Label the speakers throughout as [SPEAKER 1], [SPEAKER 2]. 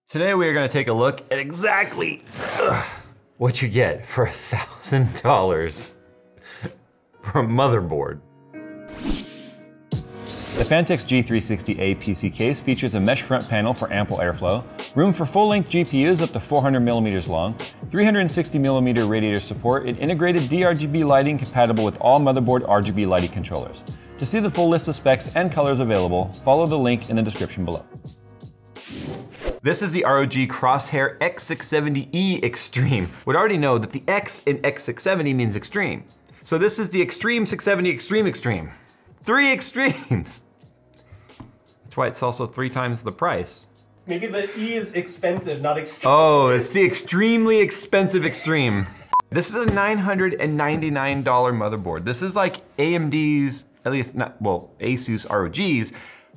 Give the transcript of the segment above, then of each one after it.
[SPEAKER 1] Today we are going to take a look at exactly what you get for $1,000 for a motherboard. The Phanteks G360A PC case features a mesh front panel for ample airflow, room for full-length GPUs up to 400mm long, 360mm radiator support, and integrated DRGB lighting compatible with all motherboard RGB lighting controllers. To see the full list of specs and colors available, follow the link in the description below. This is the ROG Crosshair X670E Extreme. Would already know that the X in X670 means extreme. So this is the Extreme 670 Extreme Extreme. 3 extremes. That's why it's also 3 times the price.
[SPEAKER 2] Maybe the E is expensive, not extreme.
[SPEAKER 1] Oh, it's the extremely expensive Extreme. This is a $999 motherboard. This is like AMD's, at least not, well, ASUS ROG's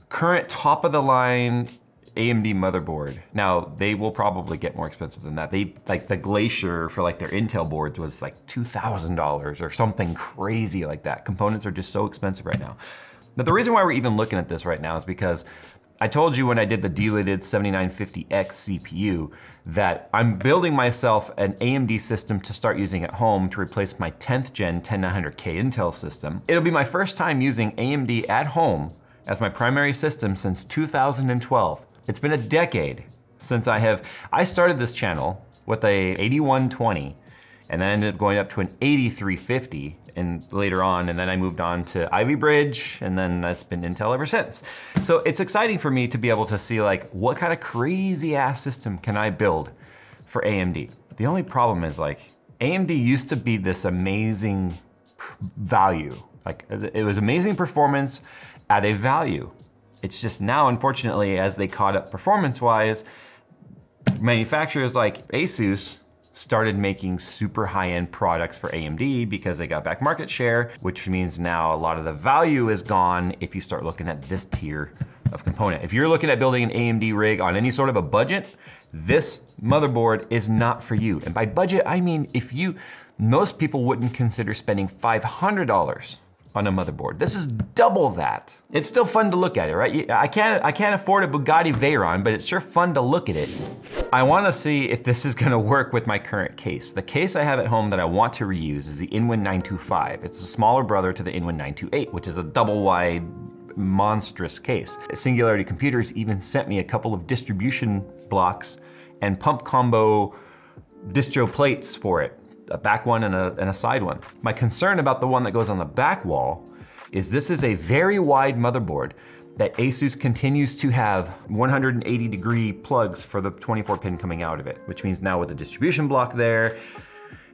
[SPEAKER 1] current top of the line AMD motherboard. Now, they will probably get more expensive than that. They, like the Glacier for like their Intel boards was like $2,000 or something crazy like that. Components are just so expensive right now. But the reason why we're even looking at this right now is because I told you when I did the deleted 7950X CPU that I'm building myself an AMD system to start using at home to replace my 10th gen 10900K Intel system. It'll be my first time using AMD at home as my primary system since 2012. It's been a decade since I started this channel with a 8120 and then ended up going up to an 8350 and later on, and then I moved on to Ivy Bridge, and then that's been Intel ever since. So it's exciting for me to be able to see like, what kind of crazy ass system can I build for AMD? The only problem is like, AMD used to be this amazing value. Like it was amazing performance at a value. It's just now, unfortunately, as they caught up performance-wise, manufacturers like ASUS started making super high-end products for AMD because they got back market share, which means now a lot of the value is gone if you start looking at this tier of component. If you're looking at building an AMD rig on any sort of a budget, this motherboard is not for you. And by budget, I mean most people wouldn't consider spending $500 on a motherboard. This is double that. It's still fun to look at it, right? I can't afford a Bugatti Veyron, but it's sure fun to look at it. I wanna see if this is gonna work with my current case. The case I have at home that I want to reuse is the Inwin 925. It's a smaller brother to the Inwin 928, which is a double wide, monstrous case. Singularity Computers even sent me a couple of distribution blocks and pump combo distro plates for it. A back one and a side one. My concern about the one that goes on the back wall is this is a very wide motherboard that ASUS continues to have 180-degree plugs for the 24-pin coming out of it, which means now with the distribution block there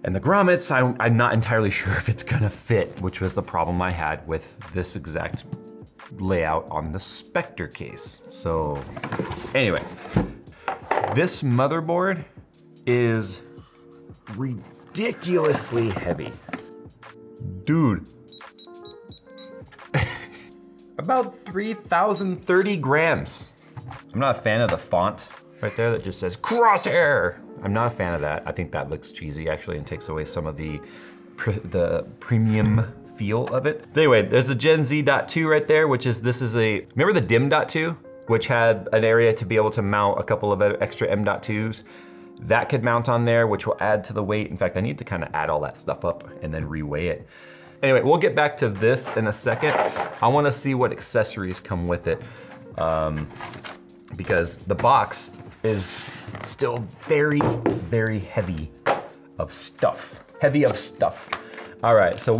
[SPEAKER 1] and the grommets, I'm not entirely sure if it's gonna fit, which was the problem I had with this exact layout on the Spectre case. So anyway, this motherboard is ridiculously heavy. Dude. About 3,030 grams. I'm not a fan of the font right there that just says Crosshair. I'm not a fan of that. I think that looks cheesy actually and takes away some of the premium feel of it. So anyway, there's a Gen Z.2 right there, this is remember the Dim.2, which had an area to be able to mount a couple of extra M.2s? That could mount on there, which will add to the weight. In fact, I need to kind of add all that stuff up and then reweigh it. Anyway, we'll get back to this in a second. I wanna see what accessories come with it because the box is still very, very heavy of stuff. All right, so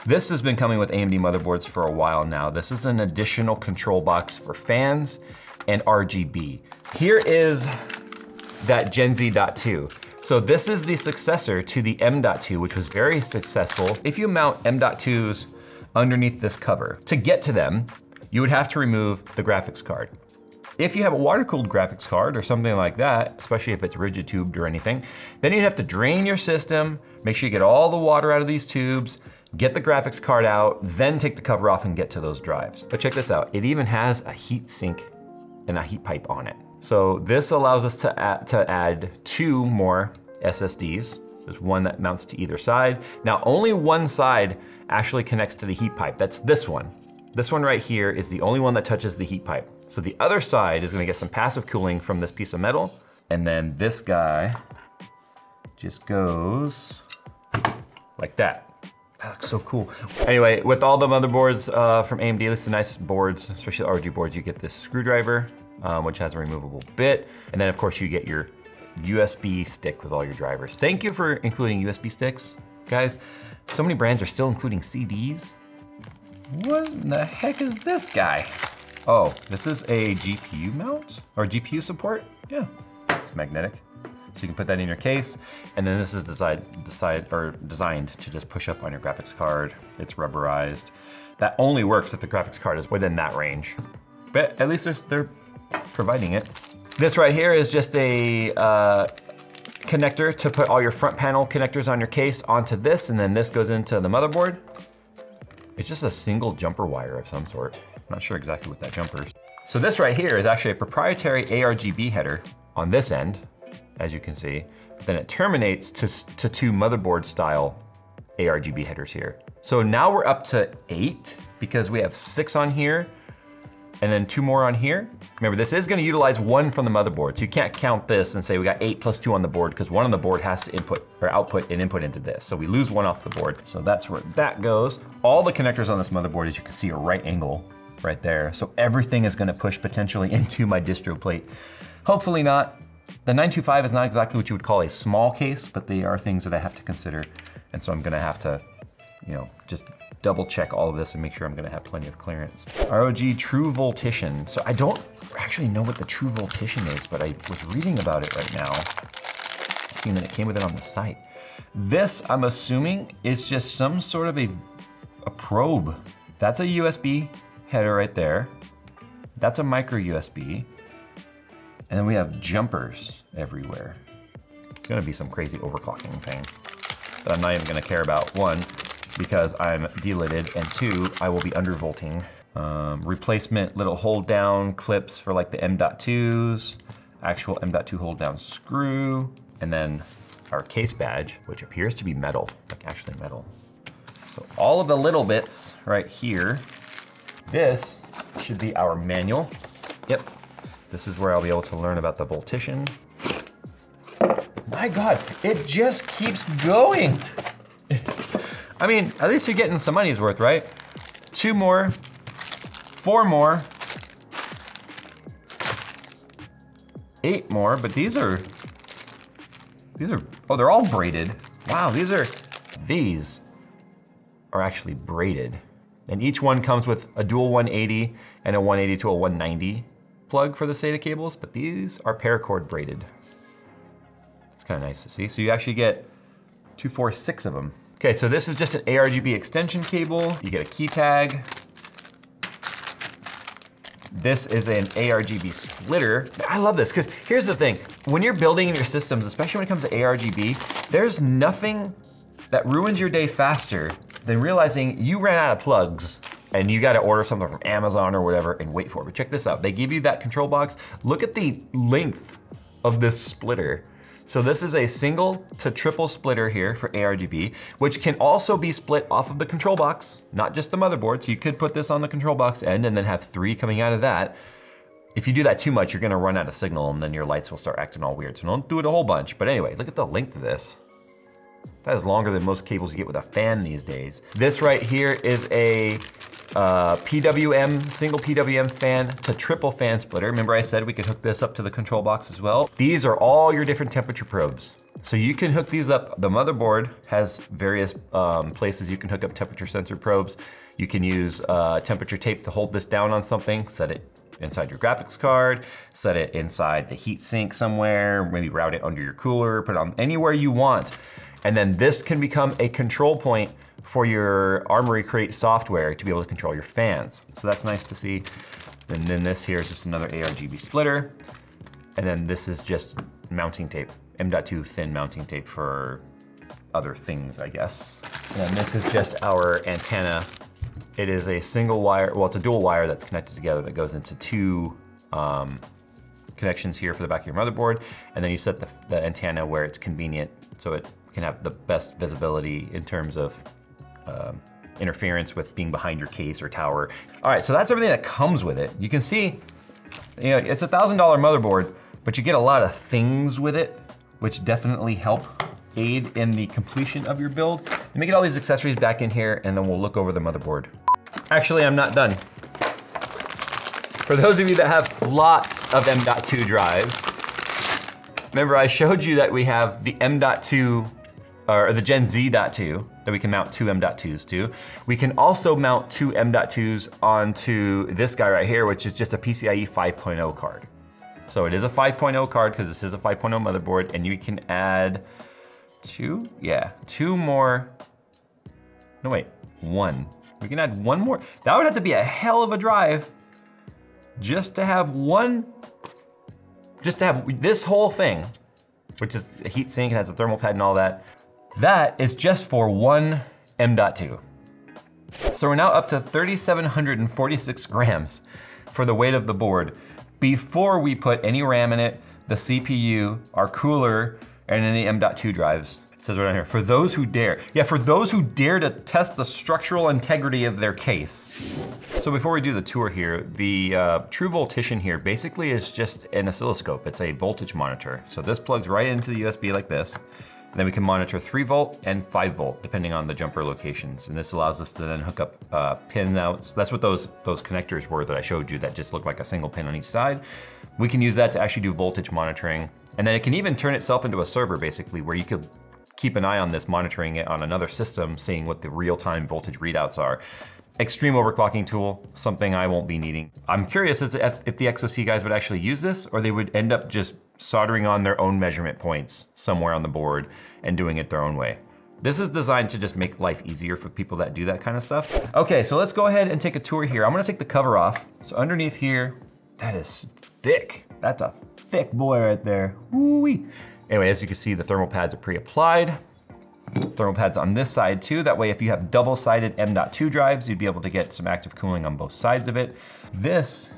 [SPEAKER 1] this has been coming with AMD motherboards for a while now. This is an additional control box for fans and RGB. Here is that Gen Z.2. So this is the successor to the M.2, which was very successful. If you mount M.2s underneath this cover, to get to them, you would have to remove the graphics card. If you have a water-cooled graphics card or something like that, especially if it's rigid tubed or anything, then you'd have to drain your system, make sure you get all the water out of these tubes, get the graphics card out, then take the cover off and get to those drives. But check this out, it even has a heat sink and a heat pipe on it. So this allows us to add 2 more SSDs. There's one that mounts to either side. Now only one side actually connects to the heat pipe. That's this one. This one right here is the only one that touches the heat pipe. So the other side is gonna get some passive cooling from this piece of metal. And then this guy just goes like that. That looks so cool. Anyway, with all the motherboards from AMD, this is the nicest boards, especially the ROG boards, you get this screwdriver, which has a removable bit. And then of course you get your USB stick with all your drivers. Thank you for including USB sticks, guys. So many brands are still including CDs. What in the heck is this guy? Oh, this is a GPU mount or GPU support? Yeah, it's magnetic. So you can put that in your case. And then this is designed to just push up on your graphics card. It's rubberized. That only works if the graphics card is within that range. But at least they're providing it. This right here is just a connector to put all your front panel connectors on your case onto this, and then this goes into the motherboard. It's just a single jumper wire of some sort. I'm not sure exactly what that jumper is. So this right here is actually a proprietary ARGB header on this end, as you can see. Then it terminates to two motherboard style ARGB headers here. So now we're up to 8 because we have 6 on here and then 2 more on here. Remember, this is gonna utilize 1 from the motherboard, so you can't count this and say we got 8 plus 2 on the board because 1 on the board has to input or output and input into this. So we lose 1 off the board. So that's where that goes. All the connectors on this motherboard, as you can see, are right angle right there. So everything is gonna push potentially into my distro plate. Hopefully not. The 925 is not exactly what you would call a small case, but they are things that I have to consider. And so I'm gonna have to, you know, just double check all of this and make sure I'm gonna have plenty of clearance. ROG True Voltician. So I don't actually know what the True Voltician is, but I was reading about it right now, seeing that it came with it on the site. This, I'm assuming, is just some sort of a probe. That's a USB header right there. That's a micro USB. And then we have jumpers everywhere. It's gonna be some crazy overclocking thing that I'm not even gonna care about. 1, because I'm delidded, and 2, I will be undervolting. Replacement little hold down clips for like the M.2s, actual M.2 hold down screw, and then our case badge, which appears to be metal, like actually metal. So all of the little bits right here, this should be our manual. Yep, this is where I'll be able to learn about the Voltician. My God, it just keeps going. I mean, at least you're getting some money's worth, right? 2 more, 4 more, 8 more, but these are, oh, they're all braided. Wow, these are actually braided. And each one comes with a dual 180 and a 180 to a 190 plug for the SATA cables, but these are paracord braided. It's kind of nice to see. So you actually get 2, 4, 6 of them. Okay, so this is just an ARGB extension cable. You get a key tag. This is an ARGB splitter. I love this, because here's the thing. When you're building your systems, especially when it comes to ARGB, there's nothing that ruins your day faster than realizing you ran out of plugs and you gotta order something from Amazon or whatever and wait for it. But check this out. They give you that control box. Look at the length of this splitter. So this is a single to triple splitter here for ARGB, which can also be split off of the control box, not just the motherboard. So you could put this on the control box end and then have 3 coming out of that. If you do that too much, you're gonna run out of signal and then your lights will start acting all weird. So don't do it a whole bunch. But anyway, look at the length of this. That is longer than most cables you get with a fan these days. This right here is a PWM, single PWM fan to triple fan splitter. Remember I said we could hook this up to the control box as well? These are all your different temperature probes. So you can hook these up. The motherboard has various places you can hook up temperature sensor probes. You can use temperature tape to hold this down on something, set it inside your graphics card, set it inside the heat sink somewhere, maybe route it under your cooler, put it on anywhere you want. And then this can become a control point for your Armoury Crate software to be able to control your fans. So that's nice to see. And then this here is just another ARGB splitter. And then this is just mounting tape, M.2 thin mounting tape for other things, I guess. And this is just our antenna. It is a single wire, well, it's a dual wire that's connected together that goes into 2 connections here for the back of your motherboard. And then you set the antenna where it's convenient so it can have the best visibility in terms of interference with being behind your case or tower. All right, so that's everything that comes with it. You can see You know, it's a $1,000 motherboard, but you get a lot of things with it, which definitely help aid in the completion of your build. Let me get all these accessories back in here and then we'll look over the motherboard. Actually, I'm not done. For those of you that have lots of M.2 drives, remember I showed you that we have the M.2, or the Gen Z.2, that we can mount two M.2s to. We can also mount two M.2s onto this guy right here, which is just a PCIe 5.0 card. So it is a 5.0 card because this is a 5.0 motherboard, and you can add two more. No, wait, one. We can add one more. That would have to be a hell of a drive just to have this whole thing, which is a heat sink and has a thermal pad and all that. That is just for one M.2. So we're now up to 3,746 grams for the weight of the board before we put any RAM in it, the CPU, our cooler, and any M.2 drives. It says right on here, for those who dare. Yeah, for those who dare to test the structural integrity of their case. So before we do the tour here, the True Voltician here basically is just an oscilloscope. It's a voltage monitor. So this plugs right into the USB like this. And then we can monitor 3 volt and 5 volt, depending on the jumper locations. And this allows us to then hook up pin outs. That's what those connectors were that I showed you that just look like a single pin on each side. We can use that to actually do voltage monitoring. And then it can even turn itself into a server basically, where you could keep an eye on this, monitoring it on another system, seeing what the real-time voltage readouts are. Extreme overclocking tool, something I won't be needing. I'm curious as if the XOC guys would actually use this, or they would end up just soldering on their own measurement points somewhere on the board and doing it their own way. This is designed to just make life easier for people that do that kind of stuff. Okay, so let's go ahead and take a tour here. I'm gonna take the cover off. So underneath here, that is thick. That's a thick boy right there. Woo-wee. Anyway, as you can see, the thermal pads are pre-applied. Thermal pads on this side too. That way, if you have double-sided M.2 drives, you'd be able to get some active cooling on both sides of it. This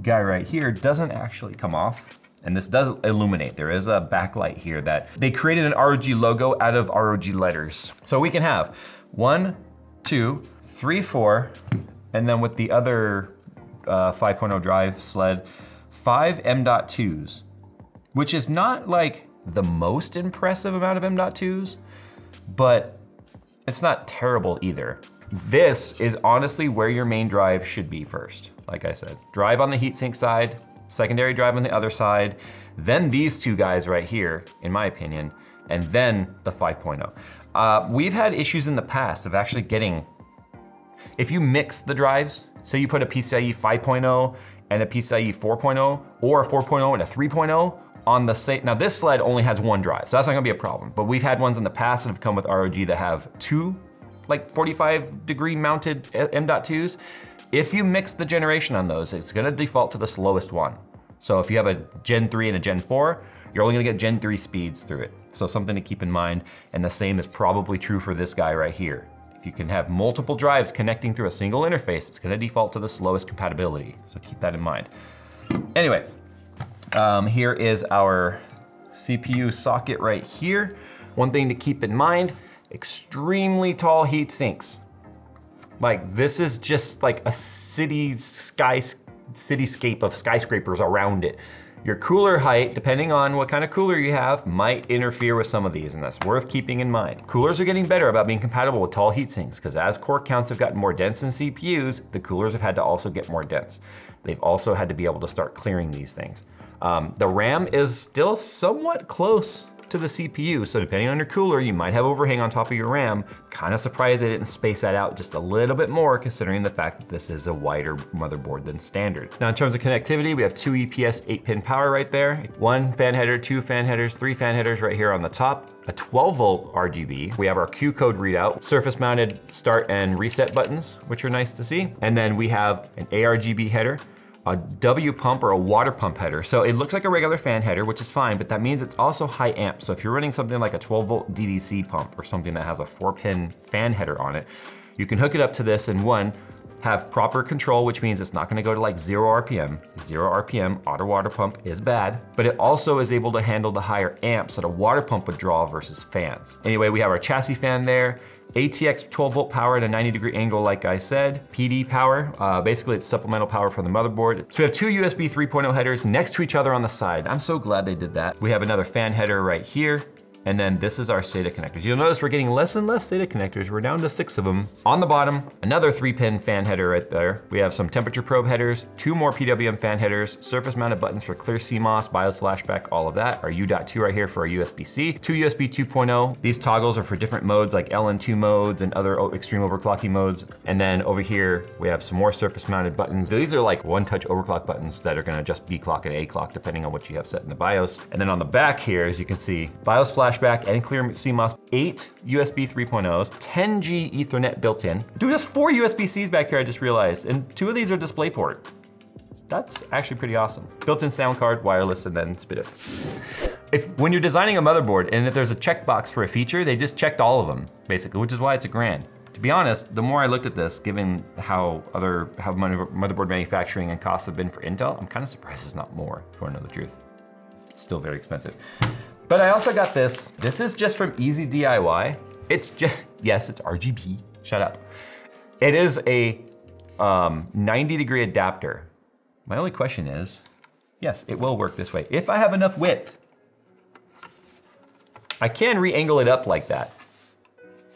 [SPEAKER 1] guy right here doesn't actually come off, and this does illuminate. There is a backlight here that they created an ROG logo out of ROG letters. So we can have 1, 2, 3, 4, and then with the other 5.0 drive sled, 5 M.2s, which is not like the most impressive amount of M.2s, but it's not terrible either. This is honestly where your main drive should be first. Like I said, drive on the heatsink side, secondary drive on the other side, then these two guys right here, in my opinion, and then the 5.0. We've had issues in the past of actually getting, if you mix the drives, say you put a PCIe 5.0 and a PCIe 4.0, or a 4.0 and a 3.0, on the same, now this sled only has one drive, so that's not gonna be a problem. But we've had ones in the past that have come with ROG that have two, like 45-degree mounted M.2s. If you mix the generation on those, it's gonna default to the slowest one. So if you have a Gen 3 and a Gen 4, you're only gonna get Gen 3 speeds through it. So something to keep in mind, and the same is probably true for this guy right here. If you can have multiple drives connecting through a single interface, it's gonna default to the slowest compatibility. So keep that in mind. Anyway, here is our CPU socket right here. One thing to keep in mind, extremely tall heat sinks. Like this is just like a cityscape of skyscrapers around it. Your cooler height, depending on what kind of cooler you have, might interfere with some of these, and that's worth keeping in mind. Coolers are getting better about being compatible with tall heat sinks, because as core counts have gotten more dense in CPUs, the coolers have had to also get more dense. They've also had to be able to start clearing these things. The RAM is still somewhat close to the CPU, so depending on your cooler, you might have overhang on top of your RAM. Kind of surprised they didn't space that out just a little bit more, considering the fact that this is a wider motherboard than standard. Now in terms of connectivity, we have 2 EPS 8-pin power right there, 1 fan header, 2 fan headers, 3 fan headers right here on the top, a 12-volt RGB. We have our Q code readout, surface mounted start and reset buttons, which are nice to see. And then we have an ARGB header, a W pump or a water pump header. So it looks like a regular fan header, which is fine, but that means it's also high amp. So if you're running something like a 12-volt DDC pump or something that has a 4-pin fan header on it, you can hook it up to this and have proper control, which means it's not gonna go to like 0 RPM. 0 RPM, auto water pump is bad, but it also is able to handle the higher amps that a water pump would draw versus fans. Anyway, we have our chassis fan there, ATX 12 volt power at a 90-degree angle, like I said. PD power, basically it's supplemental power from the motherboard. So we have two USB 3.0 headers next to each other on the side. I'm so glad they did that. We have another fan header right here. And then this is our SATA connectors. You'll notice we're getting less and less SATA connectors. We're down to 6 of them. On the bottom, another 3-pin fan header right there. We have some temperature probe headers, 2 more PWM fan headers, surface mounted buttons for clear CMOS, BIOS flashback, all of that. Our U.2 right here for our USB-C, 2 USB 2.0. These toggles are for different modes like LN2 modes and other extreme overclocking modes. And then over here, we have some more surface mounted buttons. These are like one-touch overclock buttons that are gonna adjust B clock and A clock depending on what you have set in the BIOS. And then on the back here, as you can see, BIOS flashback and clear CMOS, 8 USB 3.0s, 10G Ethernet built in. Dude, there's 4 USB-Cs back here, I just realized, and 2 of these are DisplayPort. That's actually pretty awesome. Built-in sound card, wireless, and then SPDIF. When you're designing a motherboard, and if there's a checkbox for a feature, they just checked all of them, basically, which is why it's $1,000. To be honest, the more I looked at this, given how motherboard manufacturing and costs have been for Intel, I'm kind of surprised it's not more, if you want to know the truth. It's still very expensive. But I also got this. This is just from Easy DIY. It's just, yes, it's RGB, shut up. It is a 90-degree adapter. My only question is, yes, it will work this way. If I have enough width, I can re-angle it up like that.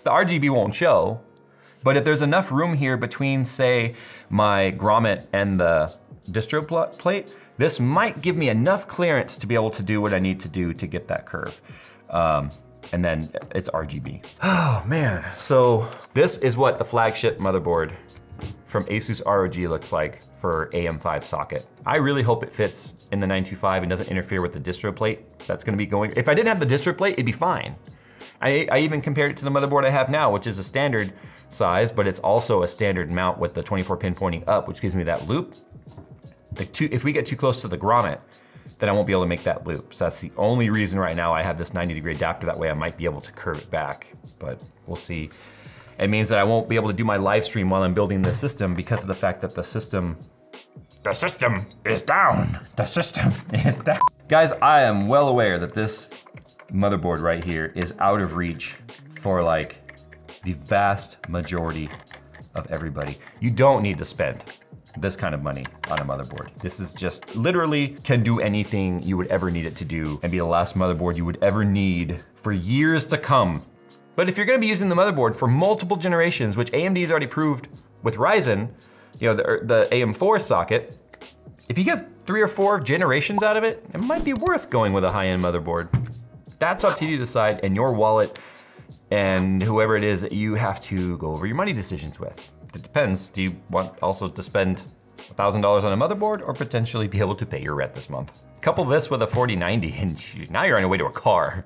[SPEAKER 1] The RGB won't show, but if there's enough room here between, say, my grommet and the distro plate, this might give me enough clearance to be able to do what I need to do to get that curve. And then it's RGB. Oh man, so this is what the flagship motherboard from ASUS ROG looks like for AM5 socket. I really hope it fits in the 925 and doesn't interfere with the distro plate that's gonna be going. If I didn't have the distro plate, it'd be fine. I even compared it to the motherboard I have now, which is a standard size, but it's also a standard mount with the 24 pin pointing up, which gives me that loop. If we get too close to the grommet, then I won't be able to make that loop. So that's the only reason right now I have this 90-degree adapter. That way I might be able to curve it back, but we'll see. It means that I won't be able to do my live stream while I'm building the system because of the fact that the system is down. The system is down. Guys, I am well aware that this motherboard right here is out of reach for like the vast majority of everybody. You don't need to spend this kind of money on a motherboard. This is just literally can do anything you would ever need it to do and be the last motherboard you would ever need for years to come. But if you're gonna be using the motherboard for multiple generations, which AMD has already proved with Ryzen, you know, the AM4 socket, if you get 3 or 4 generations out of it, it might be worth going with a high-end motherboard. That's up to you to decide, and your wallet and whoever it is that you have to go over your money decisions with. It depends. Do you want also to spend $1,000 on a motherboard or potentially be able to pay your rent this month? Couple this with a 4090 and now you're on your way to a car.